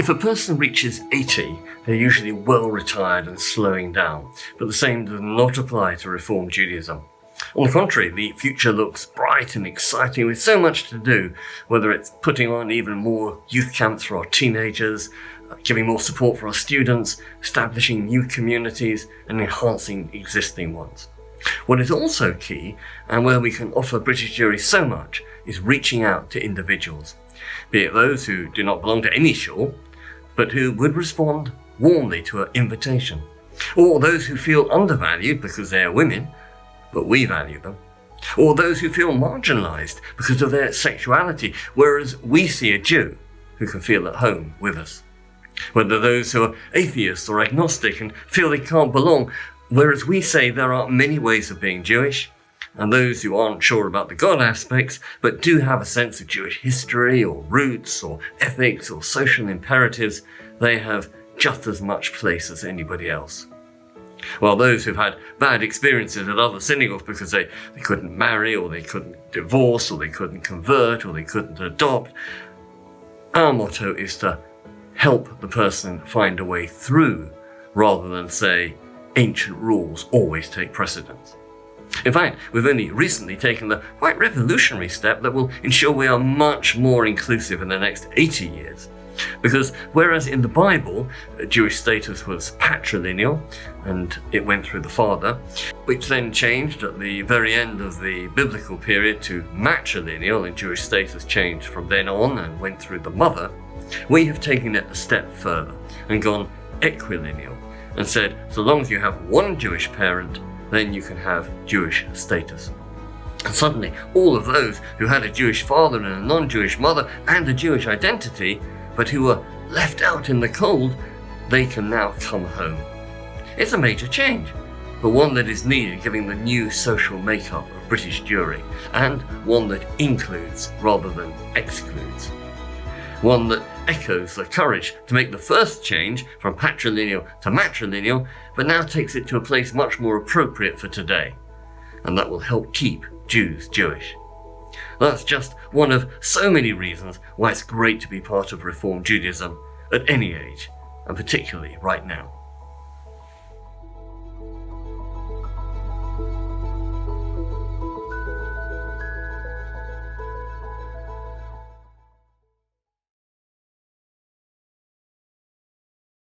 If a person reaches 80, they're usually well retired and slowing down, but the same does not apply to Reform Judaism. On the contrary, the future looks bright and exciting with so much to do, whether it's putting on even more youth camps for our teenagers, giving more support for our students, establishing new communities, and enhancing existing ones. What is also key, and where we can offer British Jewry so much, is reaching out to individuals, be it those who do not belong to any shul, but who would respond warmly to our invitation, or those who feel undervalued because they are women, but we value them, or those who feel marginalised because of their sexuality, whereas we see a Jew who can feel at home with us. Whether those who are atheists or agnostic and feel they can't belong, whereas we say there are many ways of being Jewish, and those who aren't sure about the God aspects, but do have a sense of Jewish history or roots or ethics or social imperatives, they have just as much place as anybody else. While those who've had bad experiences at other synagogues because they couldn't marry, or they couldn't divorce, or they couldn't convert, or they couldn't adopt, our motto is to help the person find a way through, rather than say ancient rules always take precedence. In fact, we've only recently taken the quite revolutionary step that will ensure we are much more inclusive in the next 80 years. Because whereas in the Bible, Jewish status was patrilineal, and it went through the father, which then changed at the very end of the biblical period to matrilineal, and Jewish status changed from then on and went through the mother, we have taken it a step further and gone equilineal, and said so long as you have one Jewish parent, then you can have Jewish status. And suddenly, all of those who had a Jewish father and a non-Jewish mother and a Jewish identity, but who were left out in the cold, they can now come home. It's a major change, but one that is needed given the new social makeup of British Jewry, and one that includes rather than excludes. One that echoes the courage to make the first change from patrilineal to matrilineal, but now takes it to a place much more appropriate for today, and that will help keep Jews Jewish. That's just one of so many reasons why it's great to be part of Reform Judaism at any age, and particularly right now.